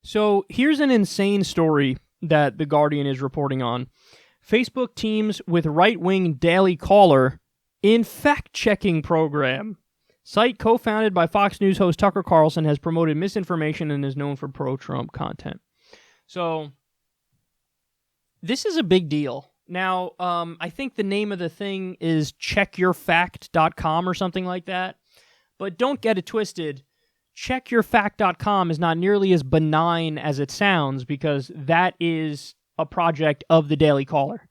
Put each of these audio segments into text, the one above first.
So here's an insane story that The Guardian is reporting on. Facebook teams with right-wing Daily Caller in fact-checking program. Site co-founded by Fox News host Tucker Carlson has promoted misinformation and is known for pro-Trump content. So this is a big deal. Now, I think the name of the thing is checkyourfact.com or something like that. But don't get it twisted. Checkyourfact.com is not nearly as benign as it sounds because that is a project of the Daily Caller.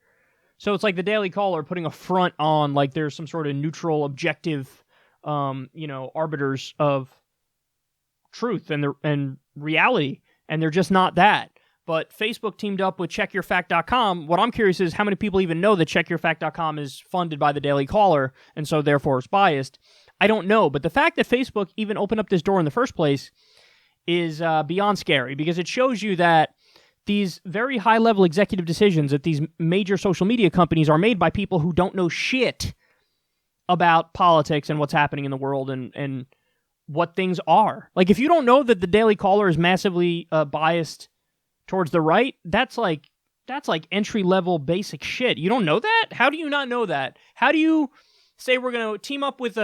So it's like the Daily Caller putting a front on like there's some sort of neutral, objective, arbiters of truth and reality, and they're just not that. But Facebook teamed up with checkyourfact.com. What I'm curious is how many people even know that checkyourfact.com is funded by the Daily Caller and so therefore is biased. I don't know, but the fact that Facebook even opened up this door in the first place is beyond scary because it shows you that these very high-level executive decisions at these major social media companies are made by people who don't know shit about politics and what's happening in the world and what things are. Like, if you don't know that the Daily Caller is massively biased towards the right, that's like entry-level basic shit. You don't know that? How do you not know that? How do you say we're going to team up with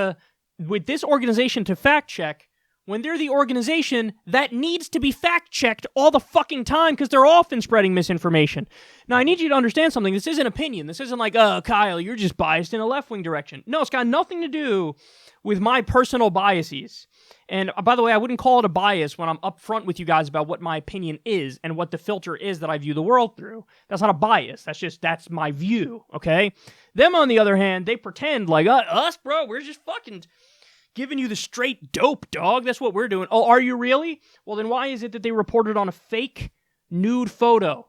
this organization to fact-check when they're the organization that needs to be fact-checked all the fucking time because they're often spreading misinformation? Now, I need you to understand something. This isn't opinion. This isn't like, oh, Kyle, you're just biased in a left-wing direction. No, it's got nothing to do with my personal biases. And by the way, I wouldn't call it a bias when I'm upfront with you guys about what my opinion is and what the filter is that I view the world through. That's not a bias. That's my view, okay? Them, on the other hand, they pretend like, us, bro, we're just fucking giving you the straight dope, dog. That's what we're doing. Oh, are you really? Well, then why is it that they reported on a fake nude photo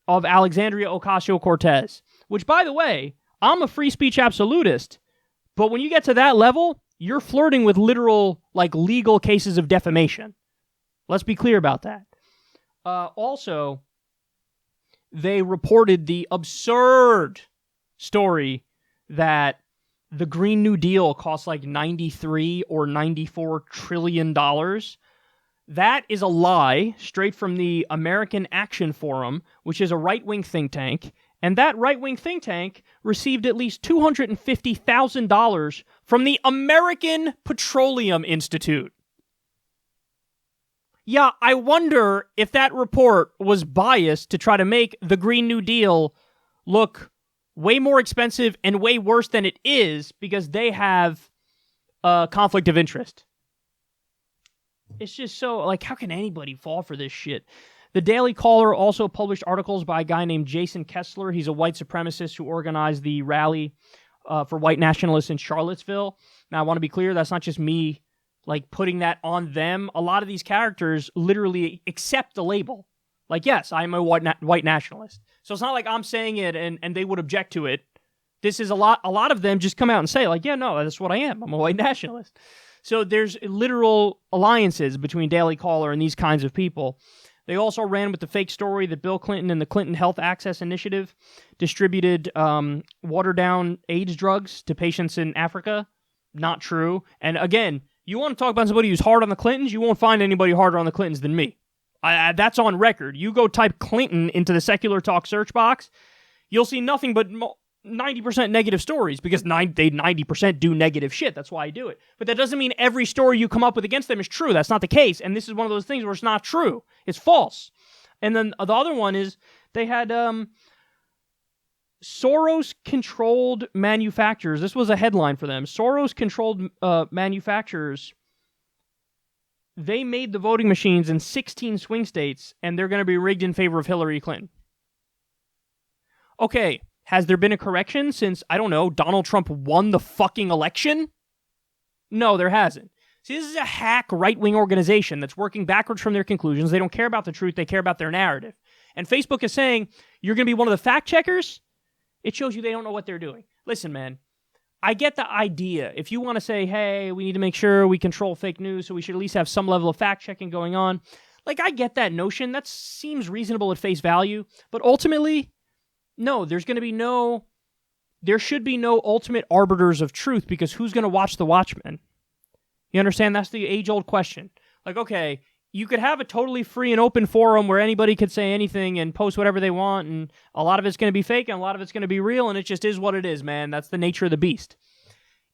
of Alexandria Ocasio-Cortez? Which, by the way, I'm a free speech absolutist, but when you get to that level, you're flirting with literal, like, legal cases of defamation. Let's be clear about that. Also, they reported the absurd story that the Green New Deal costs like $93 or $94 trillion. That is a lie straight from the American Action Forum, which is a right-wing think tank. And that right-wing think tank received at least $250,000 from the American Petroleum Institute. Yeah, I wonder if that report was biased to try to make the Green New Deal look way more expensive and way worse than it is because they have a conflict of interest. It's just so, like, how can anybody fall for this shit? The Daily Caller also published articles by a guy named Jason Kessler. He's a white supremacist who organized the rally for white nationalists in Charlottesville. Now, I want to be clear, that's not just me, like, putting that on them. A lot of these characters literally accept the label. Like, yes, I'm a white nationalist. So it's not like I'm saying it and they would object to it. This is a lot of them just come out and say, like, yeah, no, that's what I am. I'm a white nationalist. So there's literal alliances between Daily Caller and these kinds of people. They also ran with the fake story that Bill Clinton and the Clinton Health Access Initiative distributed watered-down AIDS drugs to patients in Africa. Not true. And again, you want to talk about somebody who's hard on the Clintons? You won't find anybody harder on the Clintons than me. That's on record. You go type Clinton into the Secular Talk search box, you'll see nothing but 90% negative stories because they 90% do negative shit. That's why I do it. But that doesn't mean every story you come up with against them is true. That's not the case. And this is one of those things where it's not true. It's false. And then the other one is they had Soros-controlled manufacturers. This was a headline for them. Soros-controlled manufacturers. They made the voting machines in 16 swing states, and they're going to be rigged in favor of Hillary Clinton. Okay, has there been a correction since, I don't know, Donald Trump won the fucking election? No, there hasn't. See, this is a hack right-wing organization that's working backwards from their conclusions. They don't care about the truth. They care about their narrative. And Facebook is saying, you're going to be one of the fact-checkers? It shows you they don't know what they're doing. Listen, man. I get the idea. If you want to say, hey, we need to make sure we control fake news, so we should at least have some level of fact-checking going on. Like, I get that notion. That seems reasonable at face value. But ultimately, no, there should be no ultimate arbiters of truth because who's going to watch the Watchmen? You understand? That's the age-old question. Like, okay, you could have a totally free and open forum where anybody could say anything and post whatever they want, and a lot of it's going to be fake and a lot of it's going to be real, and it just is what it is, man. That's the nature of the beast.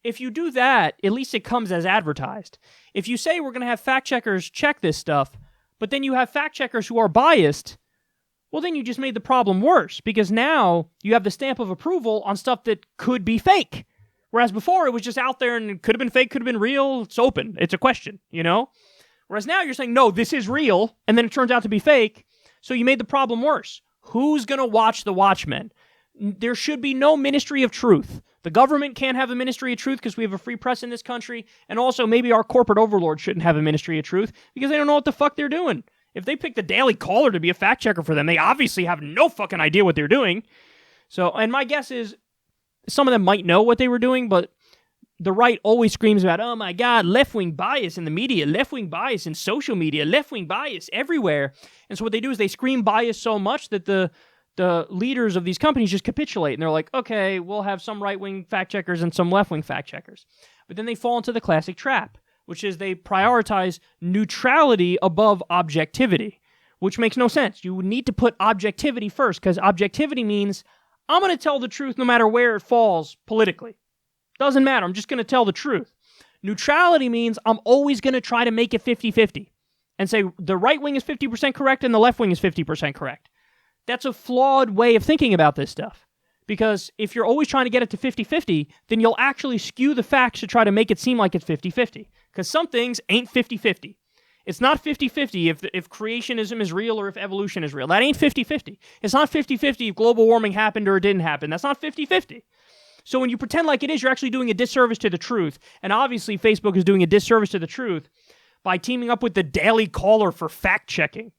If you do that, at least it comes as advertised. If you say we're going to have fact checkers check this stuff, but then you have fact checkers who are biased, well, then you just made the problem worse, because now you have the stamp of approval on stuff that could be fake. Whereas before, it was just out there and it could have been fake, could have been real. It's open. It's a question, you know? Whereas now you're saying, no, this is real, and then it turns out to be fake, so you made the problem worse. Who's going to watch the Watchmen? There should be no ministry of truth. The government can't have a ministry of truth because we have a free press in this country, and also maybe our corporate overlords shouldn't have a ministry of truth because they don't know what the fuck they're doing. If they pick the Daily Caller to be a fact checker for them, they obviously have no fucking idea what they're doing. So, and my guess is some of them might know what they were doing, but the right always screams about, oh my God, left-wing bias in the media, left-wing bias in social media, left-wing bias everywhere. And so what they do is they scream bias so much that the leaders of these companies just capitulate. And they're like, okay, we'll have some right-wing fact-checkers and some left-wing fact-checkers. But then they fall into the classic trap, which is they prioritize neutrality above objectivity, which makes no sense. You need to put objectivity first, because objectivity means I'm going to tell the truth no matter where it falls politically. Doesn't matter. I'm just going to tell the truth. Neutrality means I'm always going to try to make it 50-50 and say the right wing is 50% correct and the left wing is 50% correct. That's a flawed way of thinking about this stuff. Because if you're always trying to get it to 50-50, then you'll actually skew the facts to try to make it seem like it's 50-50. Because some things ain't 50-50. It's not 50-50 if creationism is real or if evolution is real. That ain't 50-50. It's not 50-50 if global warming happened or it didn't happen. That's not 50-50. So when you pretend like it is, you're actually doing a disservice to the truth. And obviously, Facebook is doing a disservice to the truth by teaming up with the Daily Caller for fact-checking.